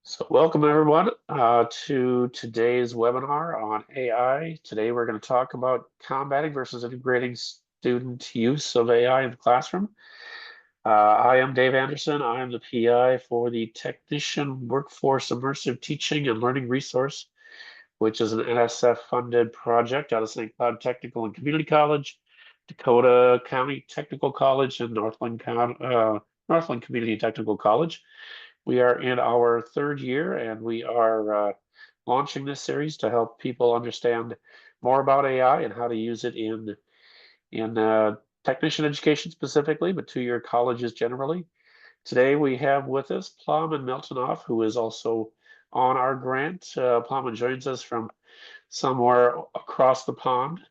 So welcome everyone to today's webinar on AI. Today we're going to talk about combating versus integrating student use of AI in the classroom. I am Dave Anderson. I am the PI for the Technician Workforce Immersive Teaching and Learning Resource, which is an NSF-funded project out of St. Cloud Technical and Community College, Dakota County Technical College, and Northland Community Technical College. We are in our third year and we are launching this series to help people understand more about AI and how to use it in technician education specifically, but two-year colleges generally. Today we have with us Plowman Miltonoff, who is also on our grant. Plowman joins us from somewhere across the pond,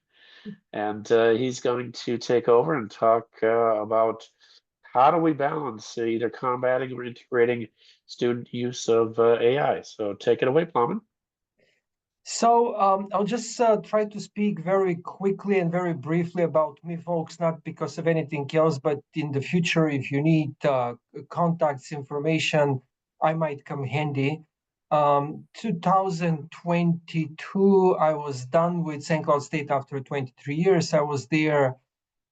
and he's going to take over and talk about how do we balance either combating or integrating student use of AI. So take it away, Plowman. I'll just try to speak very quickly and very briefly about me, folks, not because of anything else, but in the future, if you need contacts, information, I might come handy. 2022, I was done with St. Cloud State after 23 years. I was there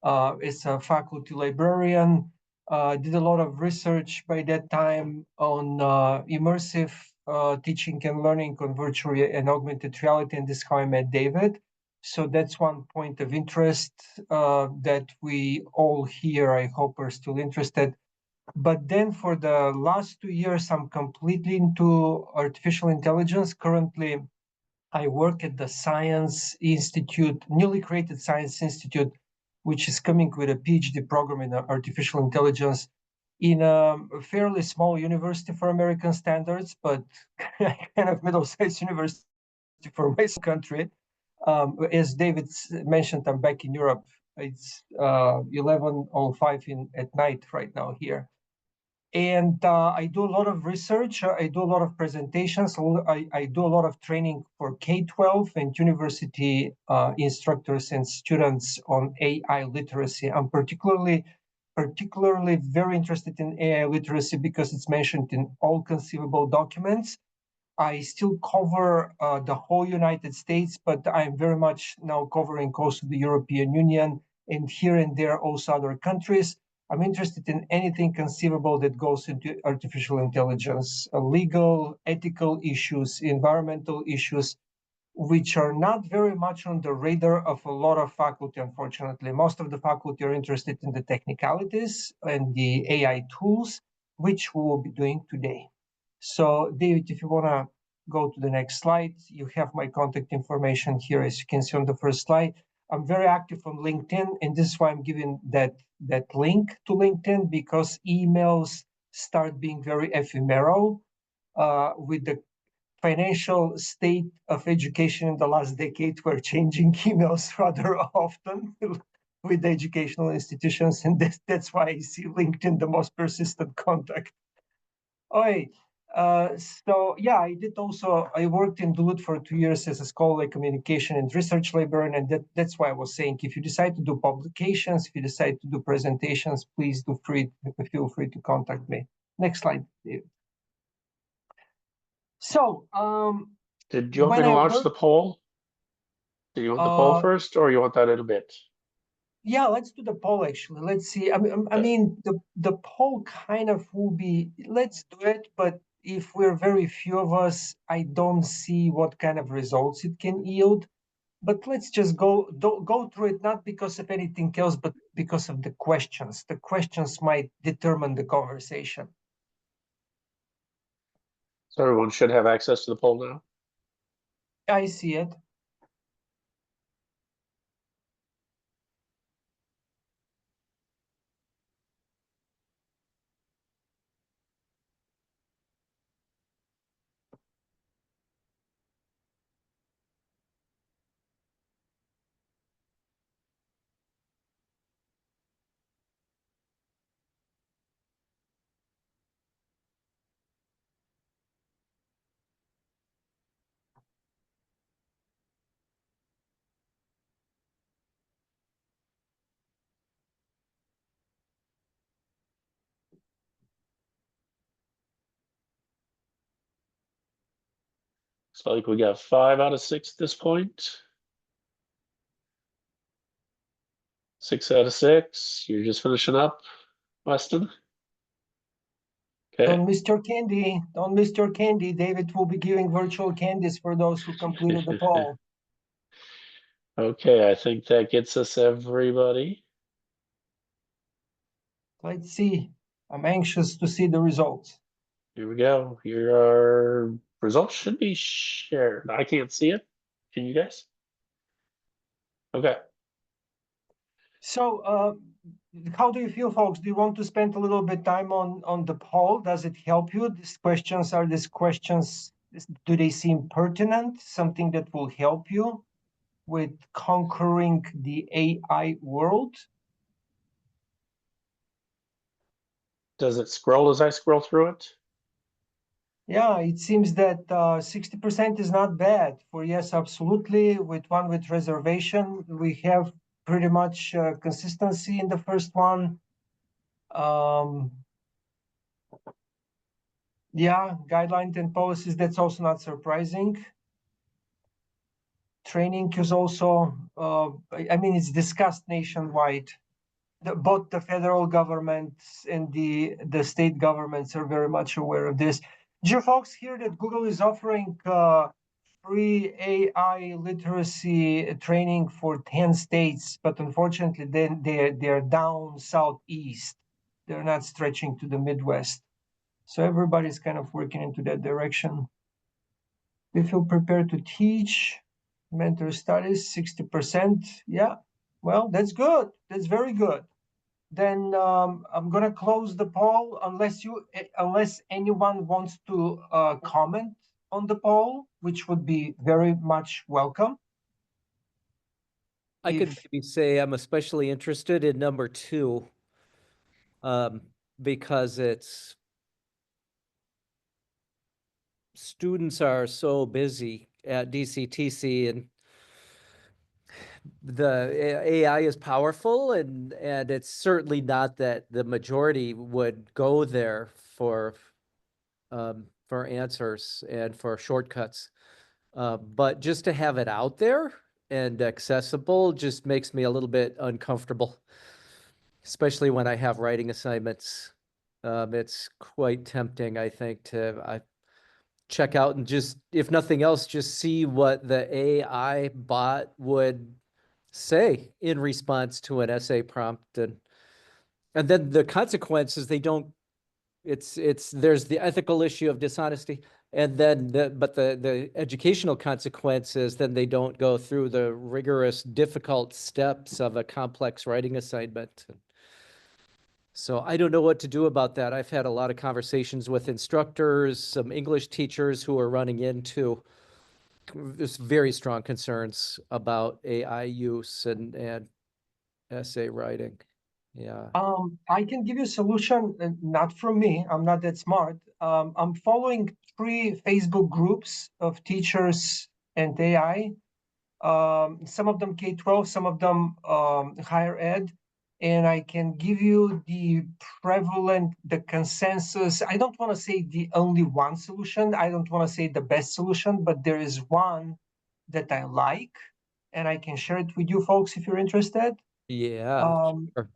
as a faculty librarian. Did a lot of research by that time on immersive teaching and learning on virtual and augmented reality, and this is how I met David. So that's one point of interest that we all here, I hope, are still interested. But then for the last 2 years, I'm completely into artificial intelligence. Currently, I work at the Science Institute, newly created Science Institute, which is coming with a PhD program in artificial intelligence in a fairly small university for American standards, but kind of middle-sized university for my country. As David mentioned, I'm back in Europe. It's 11:05 at night right now here. And I do a lot of research. I do a lot of presentations. I do a lot of training for K-12 and university instructors and students on AI literacy. I'm particularly very interested in AI literacy because it's mentioned in all conceivable documents. I still cover the whole United States, but I'm very much now covering also the European Union and here and there also other countries. I'm interested in anything conceivable that goes into artificial intelligence, legal, ethical issues, environmental issues, which are not very much on the radar of a lot of faculty, unfortunately. Most of the faculty are interested in the technicalities and the AI tools, which we will be doing today. So, David, if you want to go to the next slide, you have my contact information here, as you can see on the first slide. I'm very active on LinkedIn, and this is why I'm giving that link to LinkedIn, because emails start being very ephemeral with the financial state of education in the last decade. We're changing emails rather often with the educational institutions, and that's why I see LinkedIn the most persistent contact. All right. So yeah, I worked in Duluth for 2 years as a scholarly communication and research librarian, and that's why I was saying, if you decide to do publications, if you decide to do presentations, please feel free to contact me. Next slide, David. So Did you want me when to I launch the worked, poll? Do you want the poll uh, first, or you want that in a bit? yeah, let's do the poll actually. Let's see. I Okay. mean, the poll kind of will be. Let's do it, but if we're very few of us, I don't see what kind of results it can yield. But let's just go through it, not because of anything else, but because of the questions. The questions might determine the conversation. So everyone should have access to the poll now. I see it. Looks like we got 5 out of 6 at this point. 6 out of 6. You're just finishing up, Weston. Okay. Don't miss your candy. Don't miss your candy. David will be giving virtual candies for those who completed the poll. Okay, I think that gets us everybody. Let's see. I'm anxious to see the results. Here we go. Here our results should be shared. I can't see it. Can you guys? Okay. So, how do you feel, folks? Do you want to spend a little bit time on the poll? Does it help you? These questions, do they seem pertinent? Something that will help you with conquering the AI world? Does it scroll as I scroll through it? Yeah, it seems that 60% is not bad for yes, absolutely. With reservation, we have pretty much consistency in the first one. Um, yeah, guidelines and policies, that's also not surprising. Training is also, I mean, it's discussed nationwide. Both the federal governments and the state governments are very much aware of this. Did you folks hear that Google is offering free AI literacy training for 10 states, but unfortunately then they're down southeast. They're not stretching to the Midwest. So everybody's kind of working into that direction. We feel prepared to teach. Mentor studies, 60%. Yeah, well, that's good. That's very good. Then I'm gonna close the poll unless anyone wants to comment on the poll, which would be very much welcome. I could If maybe say I'm especially interested in number 2, because it's students are so busy at DCTC, and the AI is powerful, and it's certainly not that the majority would go there for answers and for shortcuts. But just to have it out there and accessible just makes me a little bit uncomfortable, especially when I have writing assignments. It's quite tempting, I think, to check out and just, if nothing else, just see what the AI bot would say in response to an essay prompt. And then the consequences, they don't, there's the ethical issue of dishonesty, and then the educational consequences, then they don't go through the rigorous, difficult steps of a complex writing assignment. So I don't know what to do about that. I've had a lot of conversations with instructors, some English teachers who are running into this very strong concerns about AI use and essay writing. Yeah. I can give you a solution, not from me. I'm not that smart. I'm following 3 Facebook groups of teachers and AI. Some of them K-12, some of them higher ed. And I can give you the consensus. I don't want to say the only one solution. I don't want to say the best solution, but there is one that I like, and I can share it with you folks if you're interested. Yeah, Um, sure.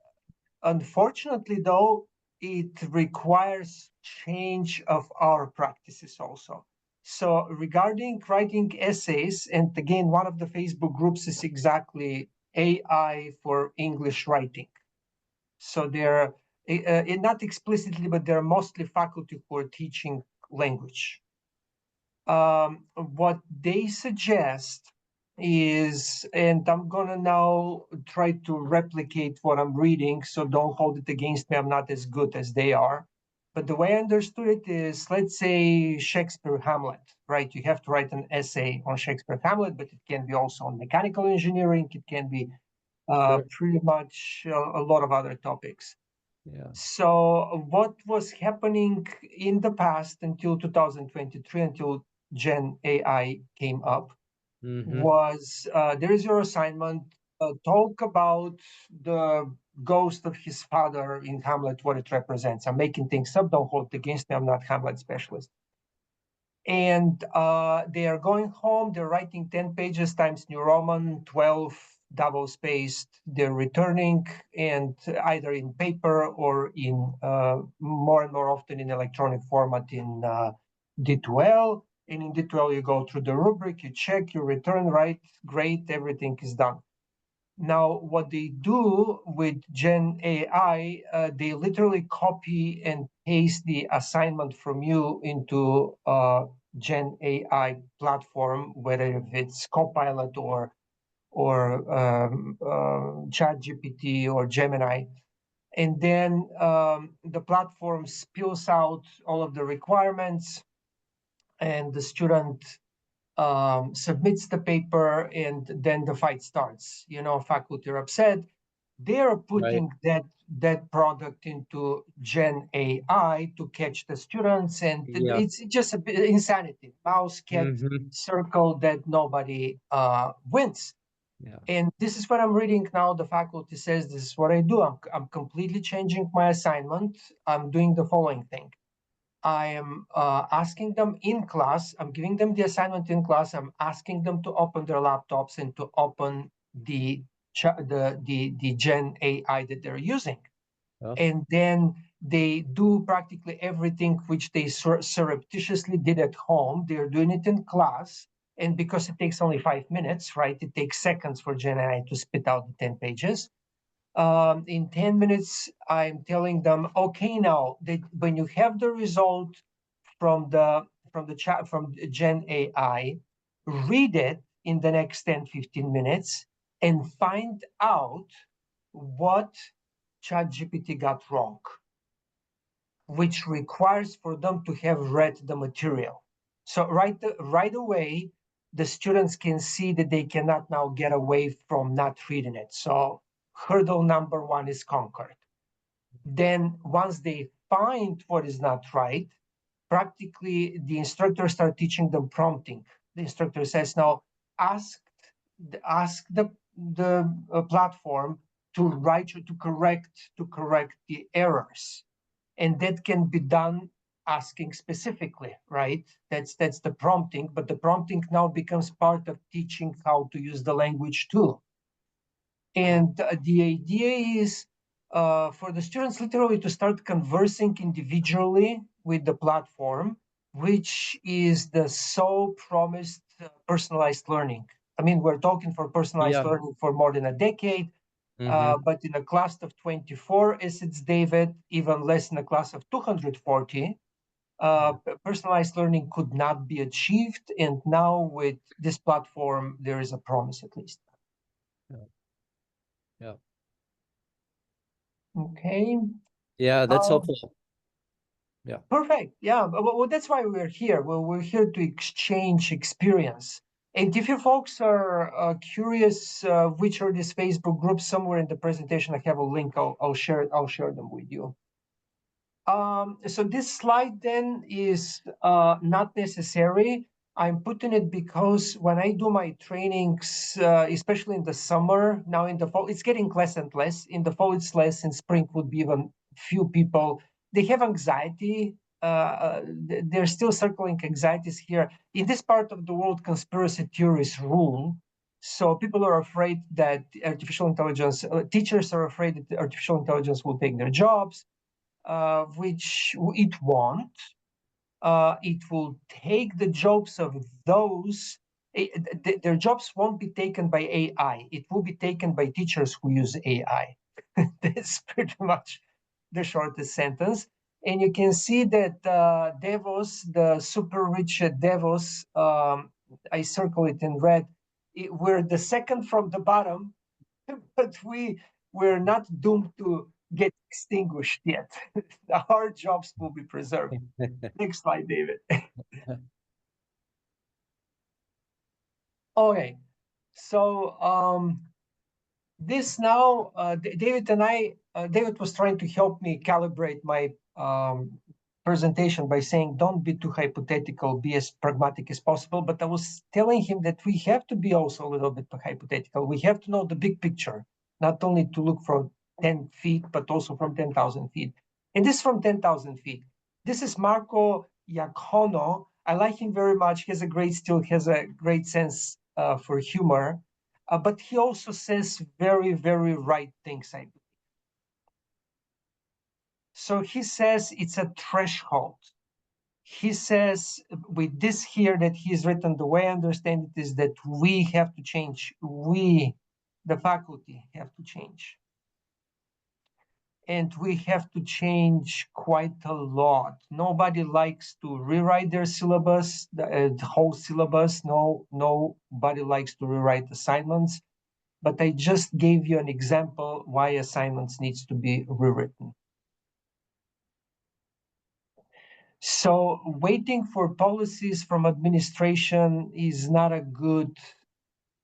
Unfortunately, though, it requires change of our practices also. So regarding writing essays, and again, one of the Facebook groups is exactly AI for English writing. So they're not explicitly, but they're mostly faculty who are teaching language. What they suggest is, and I'm gonna now try to replicate what I'm reading, so don't hold it against me. I'm not as good as they are. But the way I understood it is, let's say Shakespeare Hamlet, right? You have to write an essay on Shakespeare Hamlet, but it can be also on mechanical engineering. It can be Sure. pretty much a lot of other topics. Yeah. So what was happening in the past until 2023, until Gen AI came up, Mm-hmm. was there is your assignment, talk about the ghost of his father in Hamlet, what it represents. I'm making things up, don't hold it against me, I'm not Hamlet specialist. And they are going home, they're writing 10 pages Times New Roman, 12 double-spaced, they're returning, and either in paper or in more and more often in electronic format in D2L. And in D2L, you go through the rubric, you check, you return, right, great, everything is done. Now, what they do with Gen AI, they literally copy and paste the assignment from you into Gen AI platform, whether it's Copilot or ChatGPT or Gemini. And then the platform spills out all of the requirements, and the student submits the paper, and then the fight starts. Faculty are upset. They're putting that product into Gen AI to catch the students, and Yeah. it's just a bit insanity. Mouse cat circle that nobody wins. Yeah. And this is what I'm reading now. The faculty says this is what I do. I'm completely changing my assignment. I'm doing the following thing. I am asking them in class, I'm giving them the assignment in class, I'm asking them to open their laptops and to open the Gen AI that they're using. Oh. And then they do practically everything which they surreptitiously did at home. They're doing it in class. And because it takes only 5 minutes, right, it takes seconds for Gen AI to spit out the 10 pages. In 10 minutes, I'm telling them, okay, now when you have the result from the chat from Gen AI, read it in the next 10-15 minutes and find out what ChatGPT got wrong, which requires for them to have read the material. So right away, the students can see that they cannot now get away from not reading it. So hurdle number one is conquered. Then once they find what is not right, practically the instructor starts teaching them prompting. The instructor says, now ask the platform to correct the errors. And that can be done asking specifically, right? That's the prompting, but the prompting now becomes part of teaching how to use the language too. And the idea is for the students literally to start conversing individually with the platform, which is the so promised personalized learning. I mean, we're talking for personalized learning for more than a decade, but in a class of 24, as it's David, even less in a class of 240, personalized learning could not be achieved. And now with this platform, there is a promise at least. Yeah. Okay. Yeah, that's helpful. Yeah. Perfect. Yeah. Well, that's why we're here. Well, we're here to exchange experience. And if you folks are curious, which are these Facebook groups, somewhere in the presentation, I have a link. I'll share it. I'll share them with you. So this slide then is not necessary. I'm putting it because when I do my trainings, especially in the summer, now in the fall, it's getting less and less. In the fall, it's less. In spring, would be even few people. They have anxiety. They're still circling anxieties here. In this part of the world, conspiracy theories rule. So people are afraid that artificial intelligence, teachers are afraid that artificial intelligence will take their jobs. Which it won't. It will take the jobs of those. Their jobs won't be taken by AI. It will be taken by teachers who use AI. That's pretty much the shortest sentence. And you can see that Davos, the super rich Davos, I circle it in red. We're the second from the bottom, but we're not doomed to get extinguished yet. Our jobs will be preserved. Next slide, David. Okay, so this now, David and I, David was trying to help me calibrate my presentation by saying, don't be too hypothetical, be as pragmatic as possible. But I was telling him that we have to be also a little bit hypothetical. We have to know the big picture, not only to look from 10 feet, but also from 10,000 feet. And this from 10,000 feet. This is Marco Iacono. I like him very much. He has a great still, has a great sense for humor, but he also says very, very right things, I believe. So he says it's a threshold. He says with this here that he's written, the way I understand it is that we have to change. We, the faculty, have to change. And we have to change quite a lot. Nobody likes to rewrite their syllabus, the whole syllabus. Nobody likes to rewrite assignments. But I just gave you an example why assignments needs to be rewritten. So waiting for policies from administration is not a good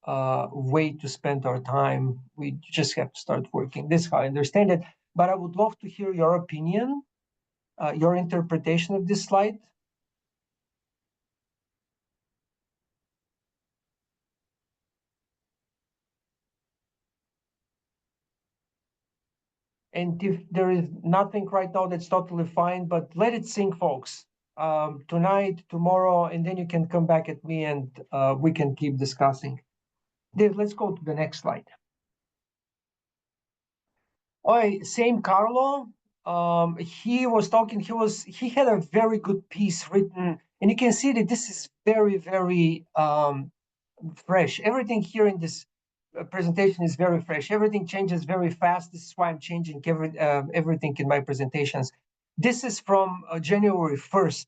way to spend our time. We just have to start working. This is how I understand it. But I would love to hear your opinion, your interpretation of this slide. And if there is nothing right now, that's totally fine, but let it sink, folks. Tonight, tomorrow, and then you can come back at me and we can keep discussing. Dave, let's go to the next slide. Oh, same Carlo. He was talking, he had a very good piece written, and you can see that this is very, very fresh. Everything here in this presentation is very fresh. Everything changes very fast. This is why I'm changing everything in my presentations. This is from January 1st.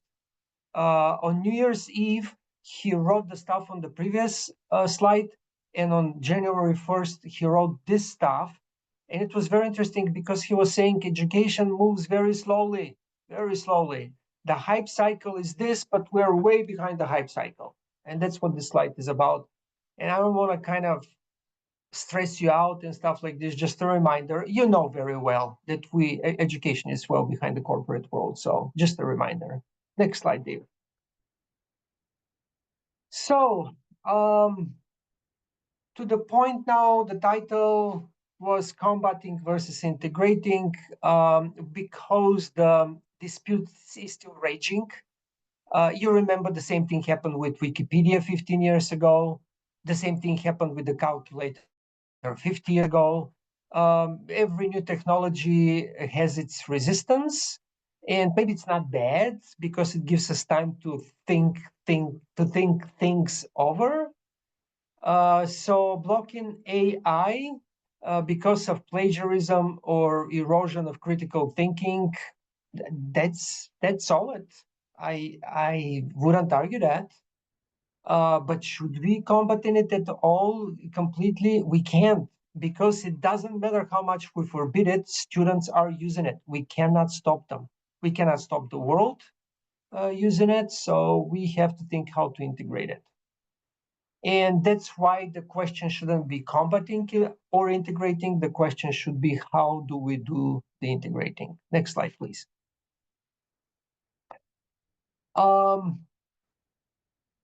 On New Year's Eve, he wrote the stuff on the previous slide, and on January 1st, he wrote this stuff. And it was very interesting because he was saying education moves very slowly, very slowly. The hype cycle is this, but we're way behind the hype cycle. And that's what this slide is about. And I don't want to kind of stress you out and stuff like this. Just a reminder, you know very well that education is well behind the corporate world. So just a reminder. Next slide, Dave. So to the point now, the title was combating versus integrating, because the dispute is still raging. You remember the same thing happened with Wikipedia 15 years ago. The same thing happened with the calculator 50 years ago. Every new technology has its resistance, and maybe it's not bad because it gives us time to think things over. So blocking AI because of plagiarism or erosion of critical thinking, that's solid. I wouldn't argue that. But should we combat it at all completely? We can't, because it doesn't matter how much we forbid it, students are using it. We cannot stop them. We cannot stop the world using it, so we have to think how to integrate it. And that's why the question shouldn't be combating or integrating. The question should be, how do we do the integrating? Next slide, please.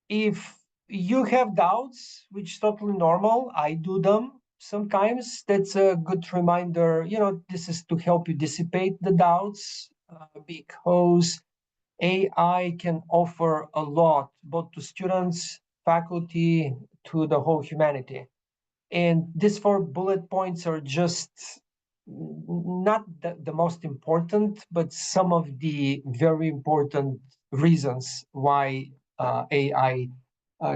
If you have doubts, which is totally normal, I do them sometimes. That's a good reminder. This is to help you dissipate the doubts, because AI can offer a lot, both to students, faculty, to the whole humanity. And these 4 bullet points are just not the most important, but some of the very important reasons why AI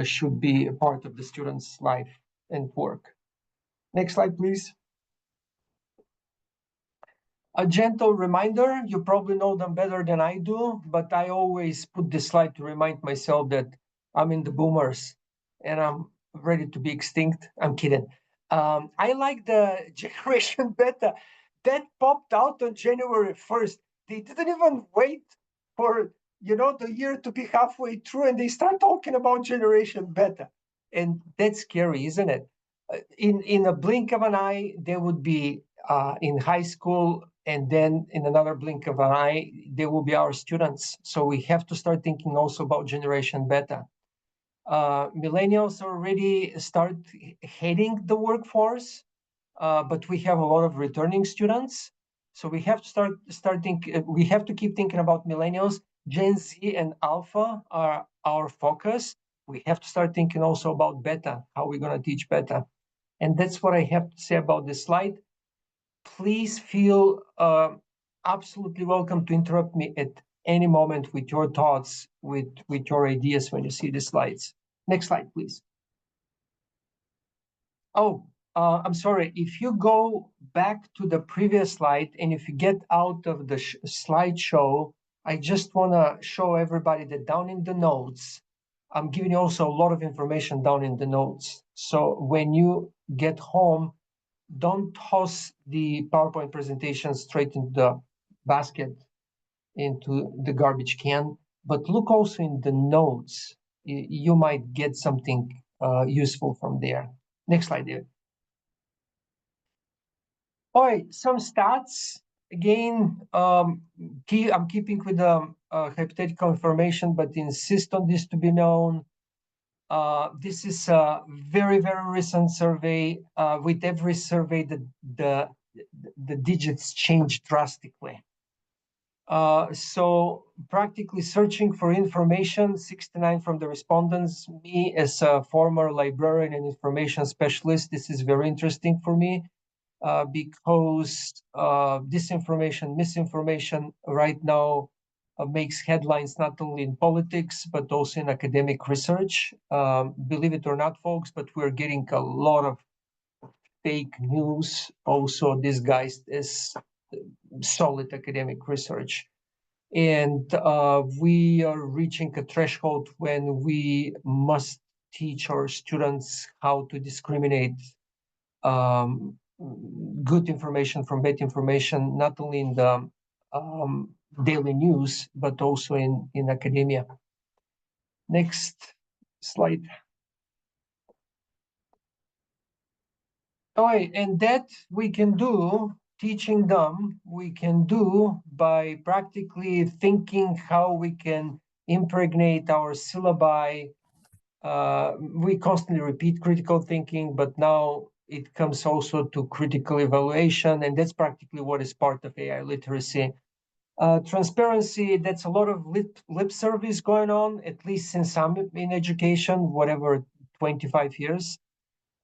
should be a part of the student's life and work. Next slide, please. A gentle reminder, you probably know them better than I do, but I always put this slide to remind myself that I'm in the boomers and I'm ready to be extinct. I'm kidding. I like the generation beta that popped out on January 1st. They didn't even wait for the year to be halfway through, and they start talking about generation beta. And that's scary, isn't it? In a blink of an eye, they would be in high school, and then in another blink of an eye, they will be our students. So we have to start thinking also about generation beta. Millennials already start heading the workforce, but we have a lot of returning students. So we have to we have to keep thinking about millennials. Gen Z and Alpha are our focus. We have to start thinking also about Beta, how we're going to teach Beta. And that's what I have to say about this slide. Please feel absolutely welcome to interrupt me at any moment with your thoughts, with your ideas when you see the slides. Next slide, please. Oh, I'm sorry. If you go back to the previous slide and if you get out of the slideshow, I just want to show everybody that down in the notes, I'm giving you also a lot of information down in the notes. So when you get home, don't toss the PowerPoint presentation straight into the basket, into the garbage can, but look also in the notes. You might get something useful from there. Next slide, David. All right, some stats. Again, I'm keeping with the hypothetical information, but insist on this to be known. This is a very, very recent survey. With every survey, the digits change drastically. So practically searching for information, 69 from the respondents. Me as a former librarian and information specialist, this is very interesting for me because disinformation, misinformation right now makes headlines not only in politics, but also in academic research. Believe it or not, folks, but we're getting a lot of fake news also disguised as solid academic research. And we are reaching a threshold when we must teach our students how to discriminate good information from bad information, not only in the daily news, but also in academia. Next slide. All right, and that we can do, teaching them, we can do by practically thinking how we can impregnate our syllabi. We constantly repeat critical thinking, but now it comes also to critical evaluation, and that's practically what is part of AI literacy. Transparency, that's a lot of lip service going on, at least since I'm in education, whatever, 25 years.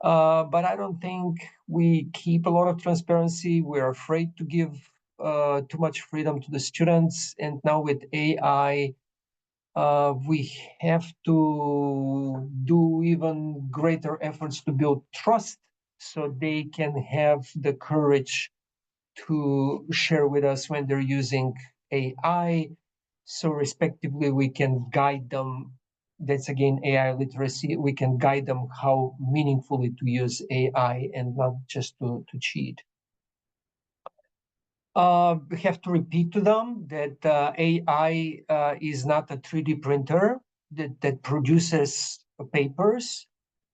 But I don't think we keep a lot of transparency. We're afraid to give too much freedom to the students. And now with AI, we have to do even greater efforts to build trust so they can have the courage to share with us when they're using AI. So respectively, we can guide them. That's again AI literacy. We can guide them how meaningfully to use AI and not just to cheat. We have to repeat to them that AI is not a 3D printer that produces papers.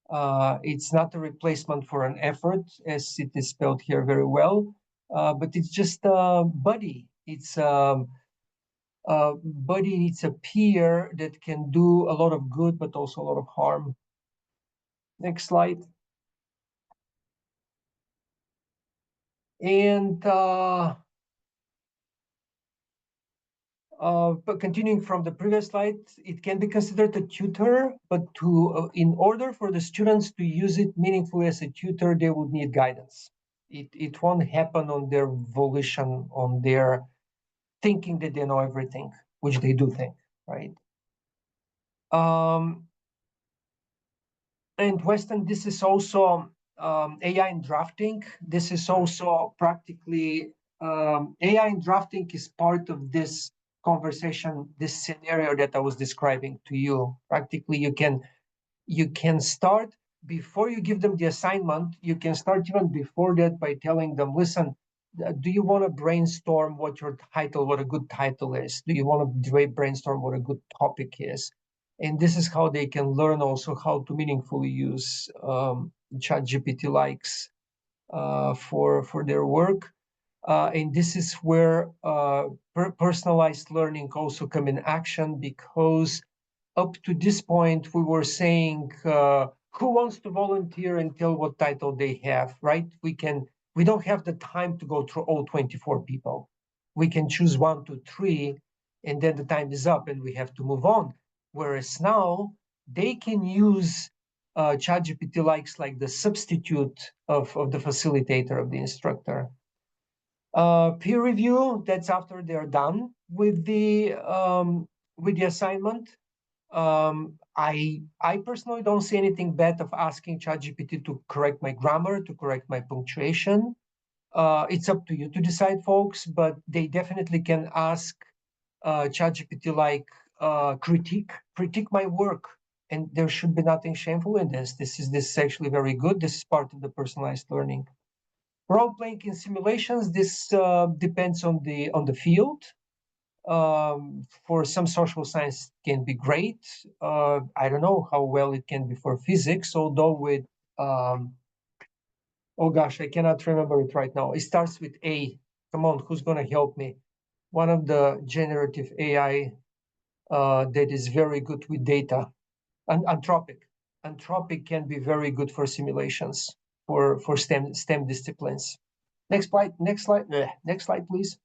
It's not a replacement for an effort, as it is spelled here very well, but it's just a buddy. It's a buddy, it's a peer that can do a lot of good, but also a lot of harm. Next slide. And but continuing from the previous slide, it can be considered a tutor, but in order for the students to use it meaningfully as a tutor, they would need guidance. It won't happen on their volition, on their thinking that they know everything, which they do think, right? And Weston, this is also AI in drafting. This is also practically AI in drafting is part of this conversation, this scenario that I was describing to you. Practically, you can start before you give them the assignment. You can start even before that by telling them, listen, do you want to brainstorm what your title, what a good title is? Do you want to brainstorm what a good topic is? And this is how they can learn also how to meaningfully use ChatGPT likes for their work. And this is where personalized learning also come in action, because up to this point, we were saying, who wants to volunteer and tell what title they have, right? We don't have the time to go through all 24 people. We can choose 1, 2, 3, and then the time is up and we have to move on. Whereas now they can use ChatGPT likes like the substitute of the facilitator, of the instructor. Peer review, that's after they're done with the assignment. I personally don't see anything bad of asking ChatGPT to correct my grammar, to correct my punctuation. It's up to you to decide, folks, but they definitely can ask ChatGPT like critique my work, and there should be nothing shameful in this. This is actually very good. This is part of the personalized learning. Role playing in simulations. This depends on the field. For some social science can be great. I don't know how well it can be for physics, although with oh gosh, I cannot remember it right now. It starts with A. Come on, who's gonna help me? One of the generative AI that is very good with data. Anthropic. Anthropic can be very good for simulations for STEM disciplines. Next slide. Next slide. Next slide, please.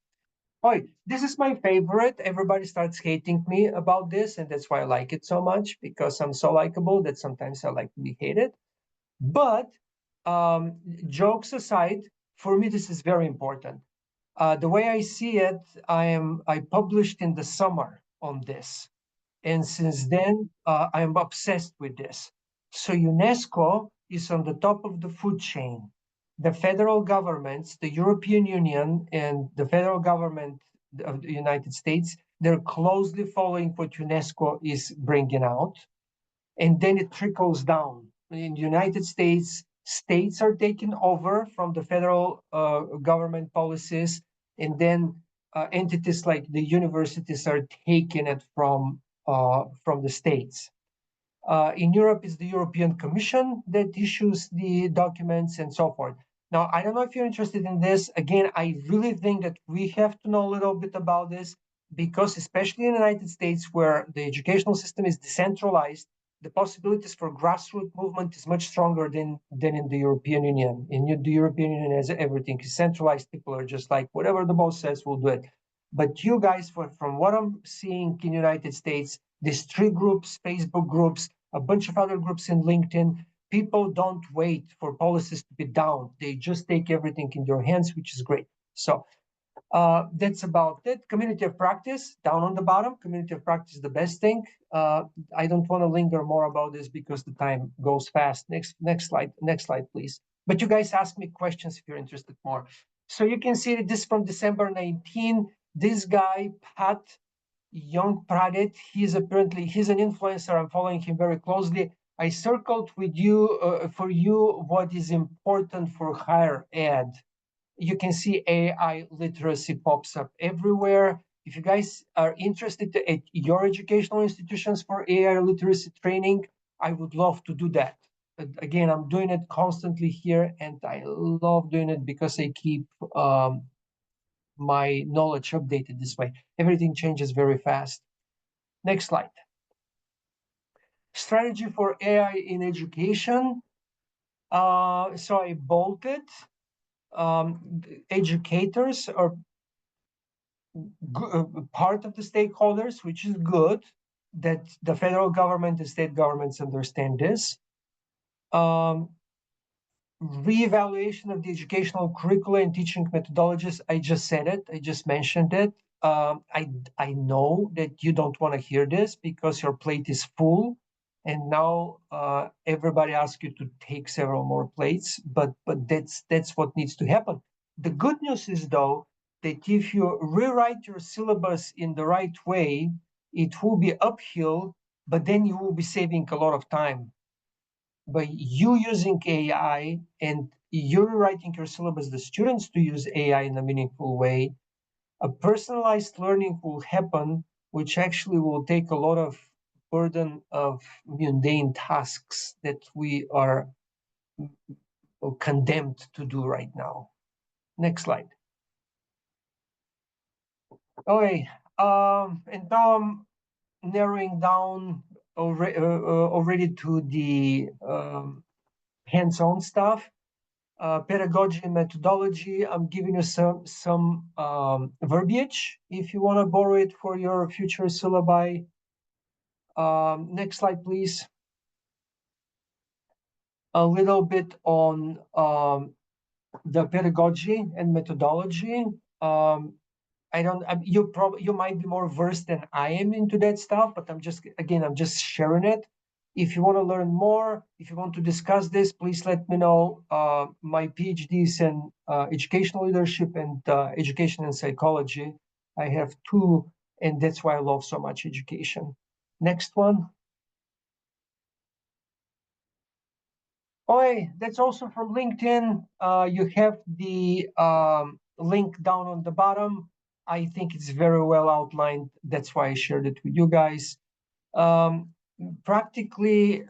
Oh, this is my favorite. Everybody starts hating me about this, and that's why I like it so much, because I'm so likable that sometimes I like to be hated. But jokes aside, for me, this is very important. The way I see it, I published in the summer on this. And since then, I am obsessed with this. So UNESCO is on the top of the food chain. The federal governments, the European Union and the federal government of the United States, they're closely following what UNESCO is bringing out. And then it trickles down. In the United States, states are taken over from the federal government policies, and then entities like the universities are taking it from the states. In Europe, it's the European Commission that issues the documents and so forth. Now, I don't know if you're interested in this. Again, I really think that we have to know a little bit about this, because especially in the United States, where the educational system is decentralized, the possibilities for grassroots movement is much stronger than in the European Union. In the European Union, as everything is centralized, people are just like, whatever the boss says, we'll do it. But you guys, from what I'm seeing in the United States, these 3 groups, Facebook groups, a bunch of other groups in LinkedIn, people don't wait for policies to be down. They just take everything in their hands, which is great. So that's about it. Community of practice, down on the bottom. Community of practice is the best thing. I don't want to linger more about this because the time goes fast. Next slide, please. But you guys ask me questions if you're interested more. So you can see this from December 19. This guy, Pat Young Pradit, he's an influencer. I'm following him very closely. I circled with you for you what is important for higher ed. You can see AI literacy pops up everywhere. If you guys are interested at your educational institutions for AI literacy training, I would love to do that. But again, I'm doing it constantly here, and I love doing it because I keep my knowledge updated this way. Everything changes very fast. Next slide. Strategy for AI in education. So I bolted educators are part of the stakeholders, which is good that the federal government and state governments understand this. Reevaluation of the educational curricula and teaching methodologies. I just said it. I just mentioned it. I know that you don't want to hear this because your plate is full, and now everybody asks you to take several more plates. But that's what needs to happen. The good news is, though, that if you rewrite your syllabus in the right way, it will be uphill, but then you will be saving a lot of time. By you using AI and you're writing your syllabus, the students to use AI in a meaningful way, a personalized learning will happen, which actually will take a lot of burden of mundane tasks that we are condemned to do right now. Next slide. Okay, and now I'm narrowing down already to the hands-on stuff. pedagogy and methodology. I'm giving you some verbiage if you want to borrow it for your future syllabi. Next slide, please. A little bit on the pedagogy and methodology. You might be more versed than I am into that stuff, but I'm just sharing it. If you want to learn more, if you want to discuss this, please let me know. My PhD is in educational leadership and education and psychology. I have two, and that's why I love so much education. Next one. Oh, that's also from LinkedIn. You have the link down on the bottom. I think it's very well outlined. That's why I shared it with you guys. Practically,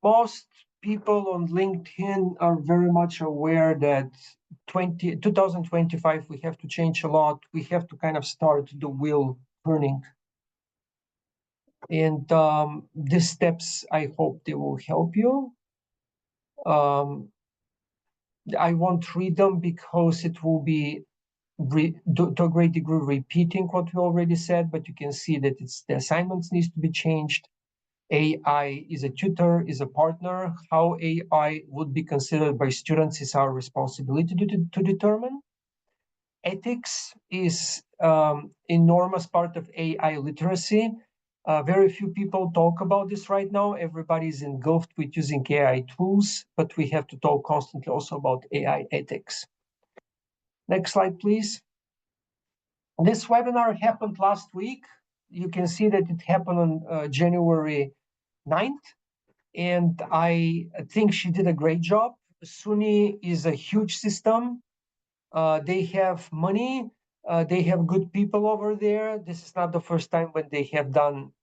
most people on LinkedIn are very much aware that 2025, we have to change a lot. We have to kind of start the wheel turning. And these steps, I hope they will help you. I won't read them because it will be to a great degree repeating what we already said, but you can see that the assignments needs to be changed. AI is a tutor, is a partner. How AI would be considered by students is our responsibility to determine. Ethics is enormous part of AI literacy. Very few people talk about this right now. Everybody's engulfed with using AI tools, but we have to talk constantly also about AI ethics. Next slide, please. This webinar happened last week. You can see that it happened on January 9th, and I think she did a great job. SUNY is a huge system. They have money. They have good people over there. This is not the first time when they have done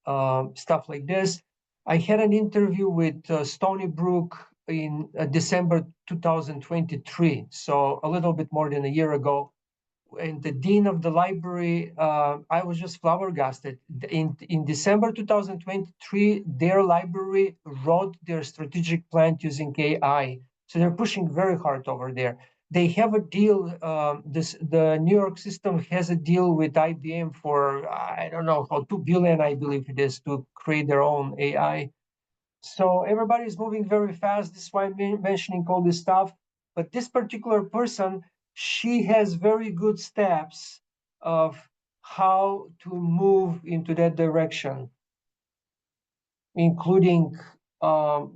stuff like this. I had an interview with Stony Brook in December 2023, so a little bit more than a year ago. And the dean of the library, I was just flabbergasted. In December 2023, their library wrote their strategic plan using AI. So they're pushing very hard over there. They have a deal. The New York system has a deal with IBM for I don't know how 2 billion, I believe it is, to create their own AI. So everybody is moving very fast. This is why I'm mentioning all this stuff. But this particular person, she has very good steps of how to move into that direction, including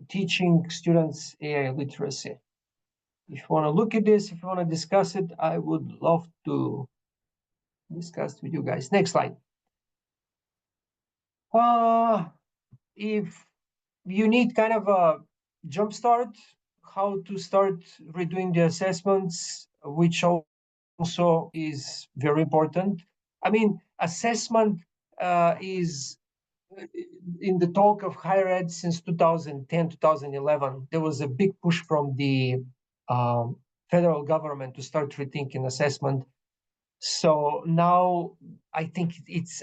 teaching students AI literacy. If you want to look at this, if you want to discuss it, I would love to discuss with you guys. Next slide. If you need kind of a jump start, how to start redoing the assessments, which also is very important. I mean, assessment is in the talk of higher ed since 2010, 2011. There was a big push from the federal government to start rethinking assessment. So now I think it's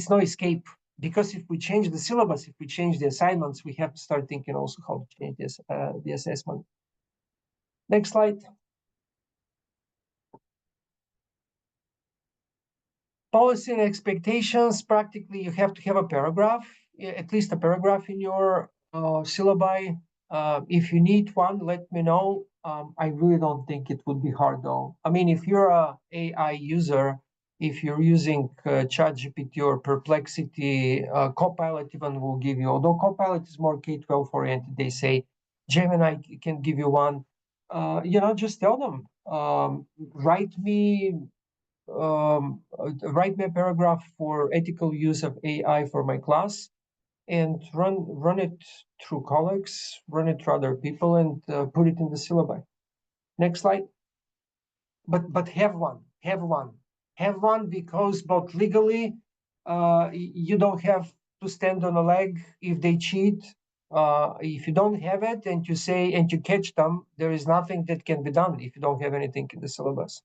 no escape, because if we change the syllabus, if we change the assignments, we have to start thinking also how to change this, the assessment. Next slide. Policy and expectations. Practically, you have to have a paragraph, at least a paragraph in your syllabi. If you need one, let me know. I really don't think it would be hard though. I mean, if you're a AI user, if you're using ChatGPT or Perplexity, Copilot even will give you, although Copilot is more K-12 oriented, they say Gemini can give you one. Just tell them, write me a paragraph for ethical use of AI for my class, and run it through colleagues, run it through other people, and put it in the syllabi. Next slide. But have one, because both legally, you don't have to stand on a leg if they cheat. If you don't have it and you catch them, there is nothing that can be done if you don't have anything in the syllabus.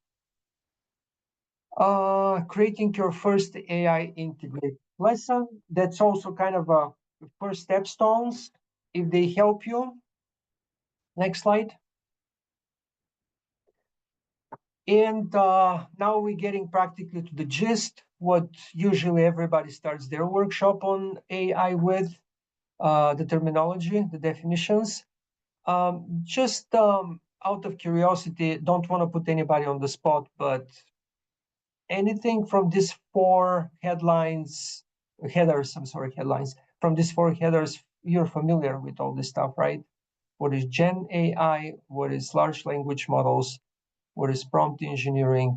Creating your first AI integrated lesson. That's also kind of a first step stones. If they help you, Next slide. And now we're getting practically to the gist, what usually everybody starts their workshop on AI with, the terminology, the definitions. Just out of curiosity, don't want to put anybody on the spot, but anything from these four headlines, headlines, from these four headers, you're familiar with all this stuff, right? What is Gen AI? What is large language models? What is prompt engineering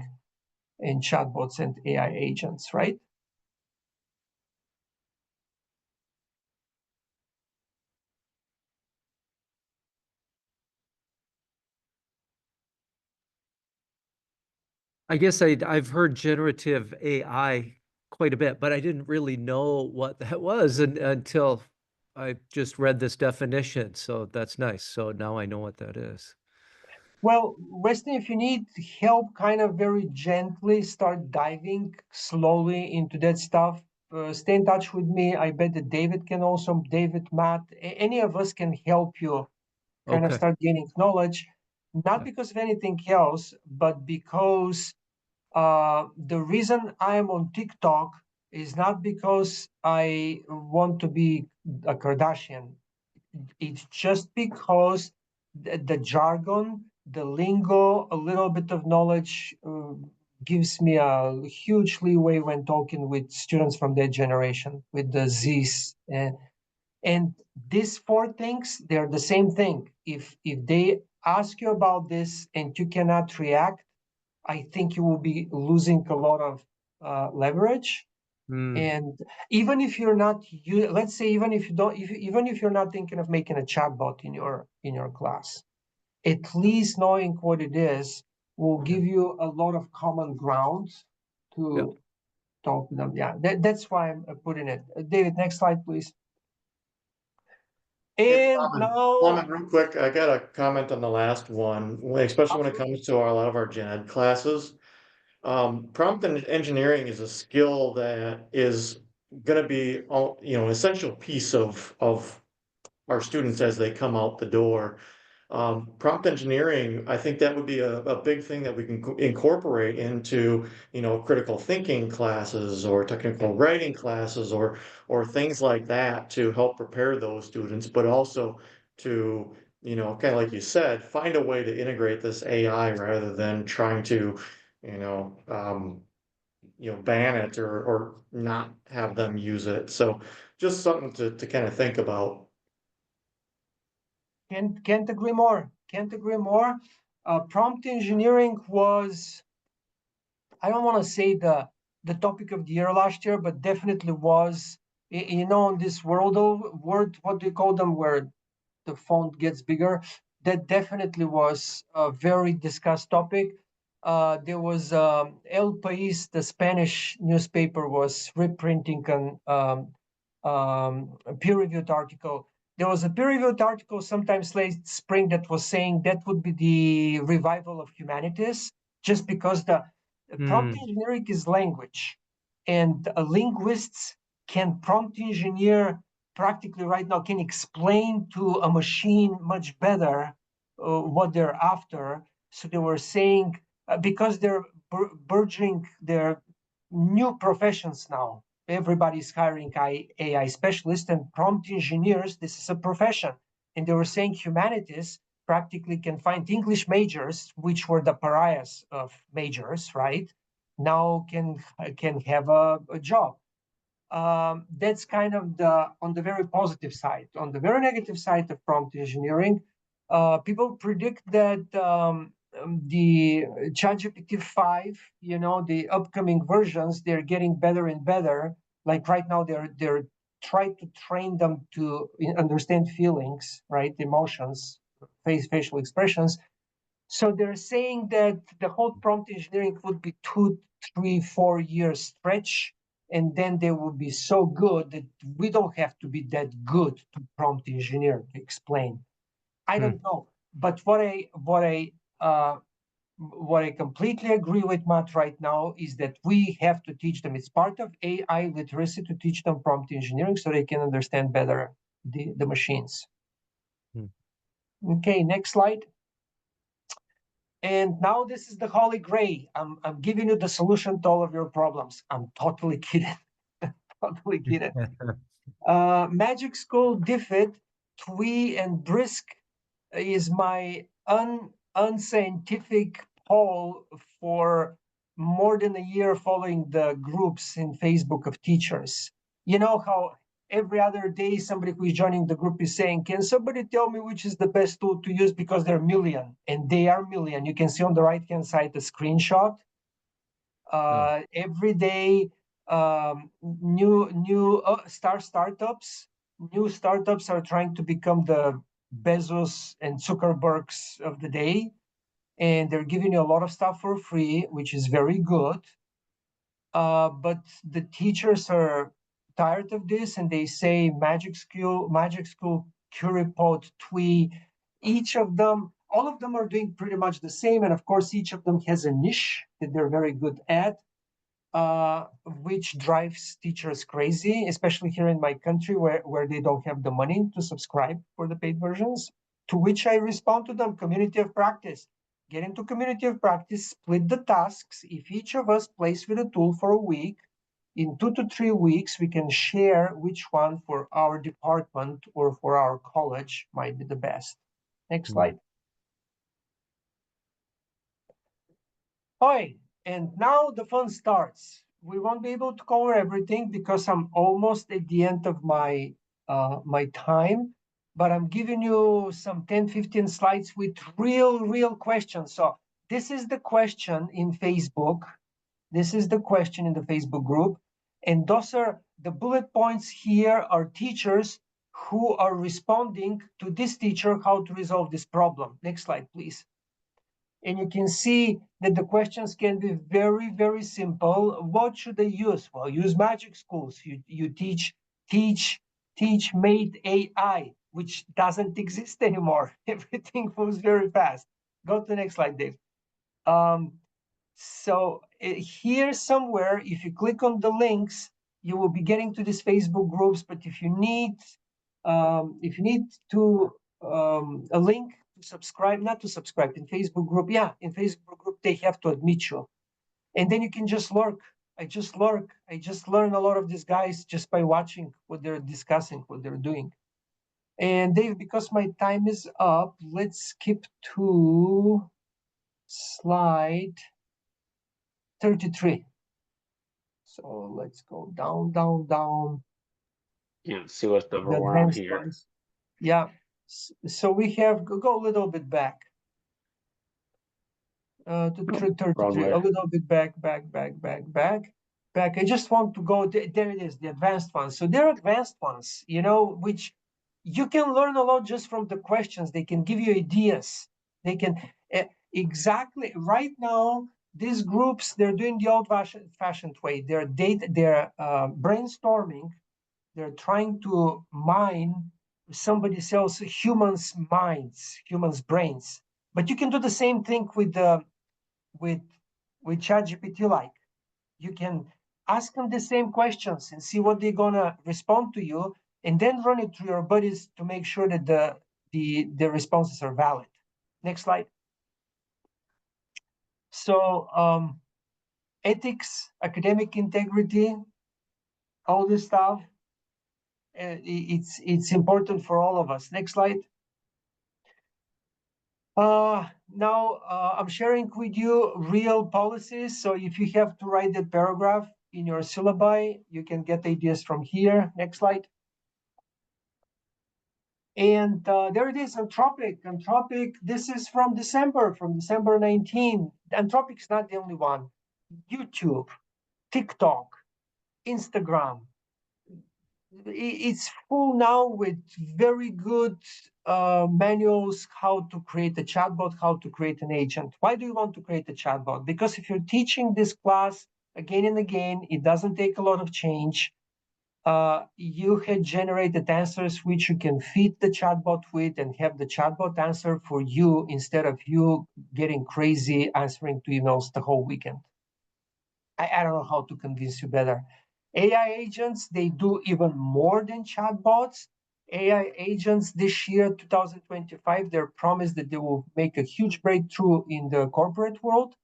and chatbots and AI agents, right? I guess I've heard generative AI quite a bit, but I didn't really know what that was until I just read this definition. So that's nice. So now I know what that is. Well, Weston, if you need help, kind of very gently start diving slowly into that stuff, stay in touch with me. I bet that David can also, David, Matt, any of us can help you kind of Okay. start gaining knowledge, not Yeah. because of anything else, but because the reason I am on TikTok is not because I want to be a Kardashian. It's just because the jargon, the lingo, a little bit of knowledge gives me a huge leeway when talking with students from that generation, with the Z's. And these four things, they're the same thing. If they ask you about this and you cannot react, I think you will be losing a lot of leverage. Hmm. And even if you're not, let's say, even if you don't, even if you're not thinking of making a chatbot in your class, at least knowing what it is will give you a lot of common ground Yeah. to talk to them. Yeah, that's why I'm putting it. David, next slide, please. Hey, And now, Plummet, real quick, I got a comment on the last one, especially when it absolutely. comes to a lot of our gen ed classes. Prompt engineering is a skill that is going to be, an essential piece of our students as they come out the door. Prompt engineering, I think that would be a big thing that we can incorporate into, critical thinking classes or technical writing classes or things like that to help prepare those students, but also to, kind of like you said, find a way to integrate this AI rather than trying to, you know, um, ban it or not have them use it. So just something to kind of think about. Can't agree more. Can't agree more. Prompt engineering was, I don't want to say the topic of the year last year, but definitely was. In this word, what do you call them, where the font gets bigger? That definitely was a very discussed topic. There was El País, the Spanish newspaper, was reprinting a peer-reviewed article. There was a peer-reviewed article sometimes late spring that was saying that would be the revival of humanities, just because the prompt Hmm. engineering is language, and linguists can prompt engineer practically right now, can explain to a machine much better what they're after. So they were saying, because they're burgeoning their new professions now. Everybody's hiring AI specialists and prompt engineers. This is a profession. And they were saying humanities practically can find English majors, which were the pariahs of majors, right? Now can have a job. That's kind of on the very positive side. On the very negative side of prompt engineering, people predict that the ChatGPT 5, the upcoming versions, they're getting better and better. Like right now, they're trying to train them to understand feelings, right? Emotions, facial expressions. So they're saying that the whole prompt engineering would be 2, 3, 4 years stretch, and then they will be so good that we don't have to be that good to prompt engineer to explain. I Hmm. don't know, but what I completely agree with Matt right now is that we have to teach them. It's part of AI literacy to teach them prompt engineering so they can understand better the machines. Hmm. Okay, next slide. And now this is the holy grail. I'm giving you the solution to all of your problems. I'm totally kidding. Totally kidding. Magic School Diffit, Twee, and Brisk is my unscientific poll for more than a year following the groups in Facebook of teachers. You know how every other day somebody who is joining the group is saying, can somebody tell me which is the best tool to use, because there are million, and they are million. You can see on the right hand side the screenshot. Every day, new startups, new startups are trying to become the Bezos and Zuckerbergs of the day, and they're giving you a lot of stuff for free, which is very good. But the teachers are tired of this, and they say Magic School, Curipod, Twee, each of them, all of them are doing pretty much the same, and of course, each of them has a niche that they're very good at. Which drives teachers crazy, especially here in my country where they don't have the money to subscribe for the paid versions. To which I respond to them, community of practice. Get into community of practice, split the tasks. If each of us plays with a tool for a week, in 2 to 3 weeks, we can share which one for our department or for our college might be the best. Next slide. Oi, and now the fun starts. We won't be able to cover everything because I'm almost at the end of my my time, but I'm giving you some 10-15 slides with real questions. So this is the question in Facebook. This is the question in the Facebook group. And those are the bullet points here are teachers who are responding to this teacher how to resolve this problem. Next slide, please. And you can see that the questions can be very simple. What should they use? Well, use Magic Schools. You teach made AI, which doesn't exist anymore. Everything moves very fast. Go to the next slide, Dave. So here somewhere, if you click on the links, you will be getting to these Facebook groups. But if you need to a link to subscribe, not to subscribe in Facebook group, yeah, in Facebook group they have to admit you, and then you can just lurk. I just learn a lot of these guys just by watching what they're discussing, what they're doing. And Dave, because my time is up, let's skip to slide 33. So let's go down. Yeah, see what number The we're on advanced here. ones. Yeah. So we have go a little bit back. To 33, a little bit back. I just want to go, there it is, the advanced ones. So there are advanced ones, you know, which you can learn a lot just from the questions. They can give you ideas. They can, exactly, right now, these groups, they're doing the old-fashioned way. They're brainstorming. They're trying to mine somebody else's humans' minds, humans' brains. But you can do the same thing with ChatGPT. Like, you can ask them the same questions and see what they're gonna respond to you, and then run it through your buddies to make sure that the responses are valid. Next slide. So ethics, academic integrity, all this stuff, it's important for all of us. Next slide. Now I'm sharing with you real policies. So if you have to write that paragraph in your syllabi, you can get ideas from here. Next slide. And there it is, Anthropic. Anthropic, this is from December 19. Anthropic is not the only one. YouTube, TikTok, Instagram. It's full now with very good manuals how to create a chatbot, how to create an agent. Why do you want to create a chatbot? Because if you're teaching this class again and again, it doesn't take a lot of change. You had generated answers which you can feed the chatbot with and have the chatbot answer for you instead of you getting crazy answering to emails the whole weekend. I don't know how to convince you better. AI agents, they do even more than chatbots. AI agents this year, 2025, they're promised that they will make a huge breakthrough in the corporate world.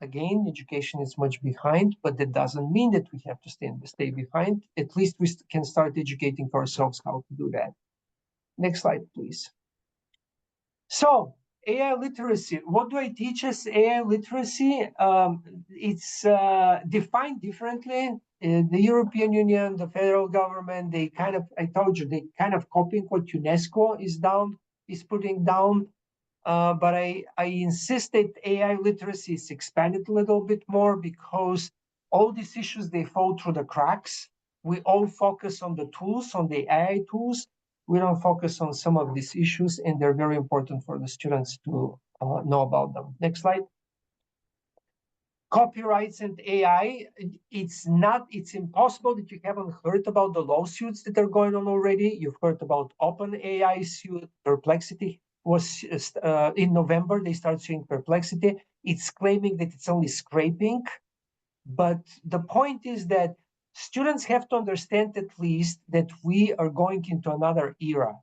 Again, education is much behind, but that doesn't mean that we have to stay behind. At least we can start educating ourselves how to do that. Next slide, please. So, AI literacy. What do I teach as AI literacy? It's defined differently. The European Union, the federal government, they kind of, I told you, they kind of copying what UNESCO is putting down. But I insist that AI literacy is expanded a little bit more because all these issues, they fall through the cracks. We all focus on the tools, on the AI tools. We don't focus on some of these issues, and they're very important for the students to know about them. Next slide. Copyrights and AI, it's impossible that you haven't heard about the lawsuits that are going on already. You've heard about OpenAI suit, Perplexity was in November, they started suing Perplexity. It's claiming that it's only scraping. But the point is that students have to understand at least that we are going into another era.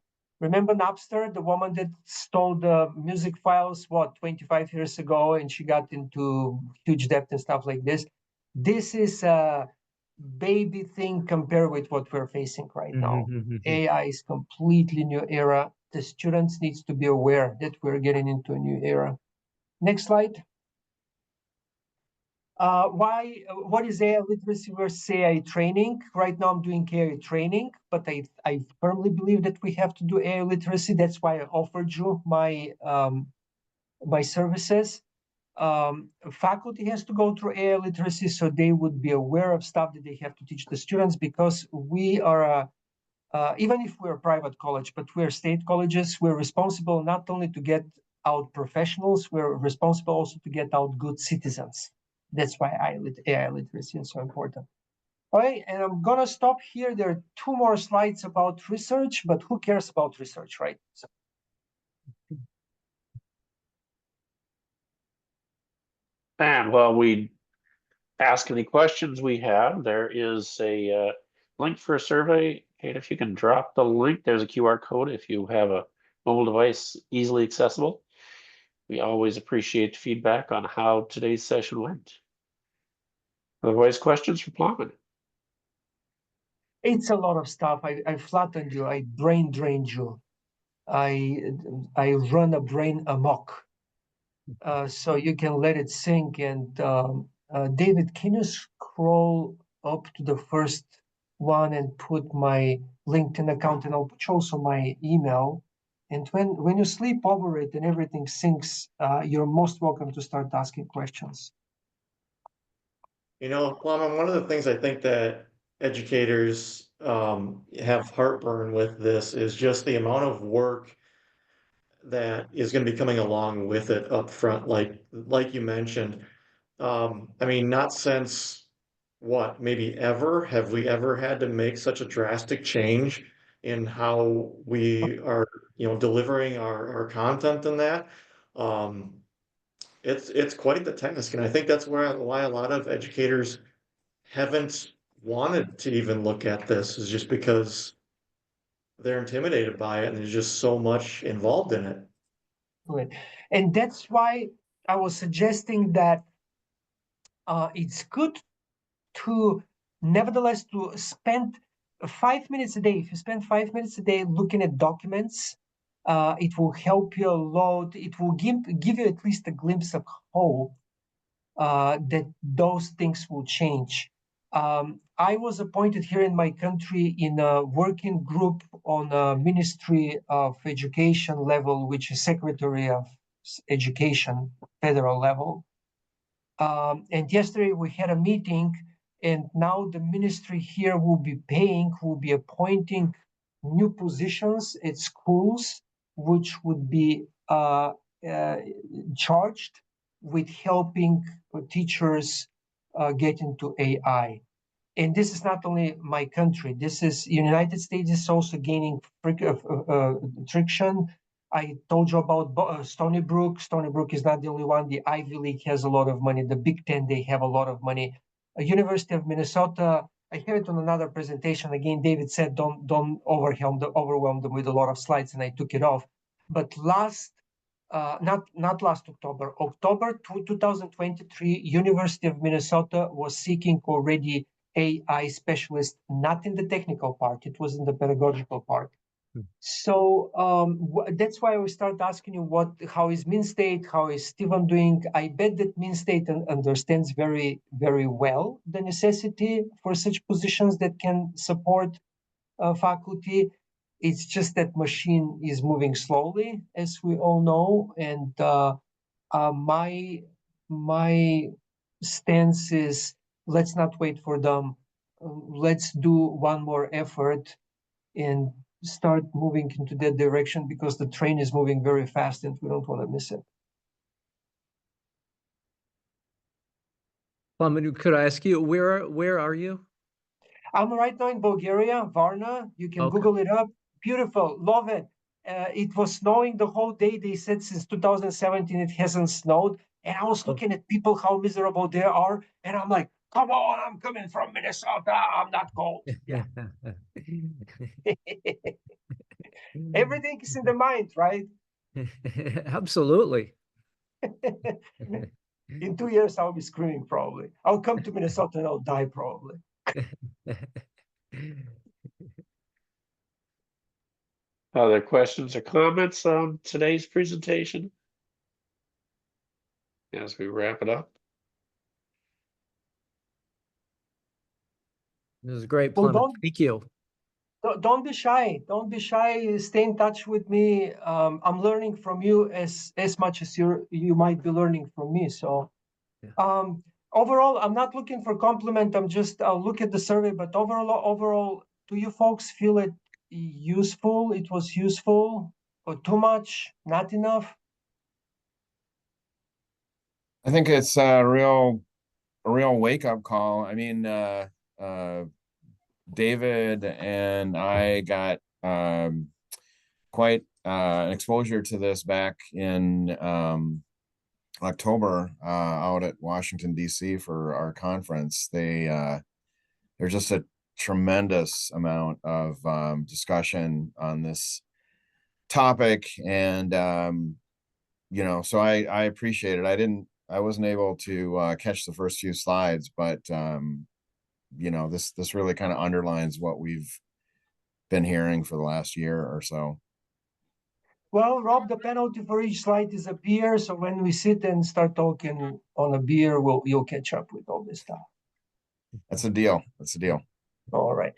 Remember Napster, the woman that stole the music files, 25 years ago, and she got into huge debt and stuff like this? This is a baby thing compared with what we're facing right now. AI is completely new era. The students needs to be aware that we're getting into a new era. Next slide. What is AI literacy versus AI training? Right now I'm doing AI training, but I firmly believe that we have to do AI literacy. That's why I offered you my my services. Faculty has to go through AI literacy so they would be aware of stuff that they have to teach the students, because we are even if we're a private college, but we're state colleges, we're responsible not only to get out professionals, we're responsible also to get out good citizens. That's why AI literacy is so important. All right, and I'm gonna stop here. There are 2 more slides about research, but who cares about research, right? So. And while we ask any questions we have, there is a link for a survey. And if you can drop the link, there's a QR code if you have a mobile device easily accessible. We always appreciate feedback on how today's session went. Otherwise, questions for Plowman? It's a lot of stuff. I flattened you. I brain drained you. I run a brain amok. So you can let it sink. And David, can you scroll up to the first one and put my LinkedIn account, and I'll put also my email. And when you sleep over it and everything sinks, you're most welcome to start asking questions. You know, Plum, one of the things I think that educators have heartburn with this is just the amount of work that is going to be coming along with it up front, like you mentioned. I mean, not since what, maybe ever have we ever had to make such a drastic change in how we are, delivering our content and that. Um, it's quite the task, and I think that's why a lot of educators haven't wanted to even look at this, is just because they're intimidated by it and there's just so much involved in it. And that's why I was suggesting that it's good to nevertheless to spend 5 minutes a day. If you spend 5 minutes a day looking at documents, it will help you a lot. It will give you at least a glimpse of hope that those things will change. I was appointed here in my country in a working group on a Ministry of Education level, which is Secretary of Education, federal level. And yesterday we had a meeting, and now the ministry here will be appointing new positions at schools, which would be charged with helping teachers get into AI. And this is not only my country. This is United States is also gaining traction. I told you about Stony Brook. Stony Brook is not the only one. The Ivy League has a lot of money. The Big Ten, they have a lot of money. University of Minnesota, I have it on another presentation. Again, David said don't overwhelm them with a lot of slides, and I took it off. But not last October, October 2023, University of Minnesota was seeking already AI specialist, not in the technical part, it was in the pedagogical part. So that's why we start asking you how is MinState, how is Stephen doing? I bet that MinState understands very, very well the necessity for such positions that can support faculty. It's just that machine is moving slowly, as we all know, and my stance is let's not wait for them. Let's do one more effort and start moving into that direction because the train is moving very fast and we don't want to miss it. Could I ask you, where are you? I'm right now in Bulgaria, Varna. You can Okay. Google it up. Beautiful, love it. It was snowing the whole day. They said since 2017 it hasn't snowed. And I was looking at people, how miserable they are. And I'm like, come on, I'm coming from Minnesota. I'm not cold. Yeah. Everything is in the mind, right? Absolutely. In 2 years, I'll be screaming probably. I'll come to Minnesota and I'll die probably. Other questions or comments on today's presentation as we wrap it up? This is great, Well, Plum. Thank you. don't be shy. Don't be shy. Stay in touch with me. I'm learning from you as much as you might be learning from me. So, Yeah. overall, I'm not looking for compliment. I'm just look at the survey. But overall, do you folks feel it useful? It was useful, or too much? Not enough? I think it's a real wake up call. I mean, David and I got quite an exposure to this back in October out at Washington, D.C. for our conference. There's just a tremendous amount of discussion on this topic, and so I appreciate it. I wasn't able to catch the first few slides, but this really kind of underlines what we've been hearing for the last year or so. Well, Rob, the penalty for each slide is a beer. So when we sit and start talking on a beer, you'll catch up with all this stuff. That's a deal. That's a deal. All right.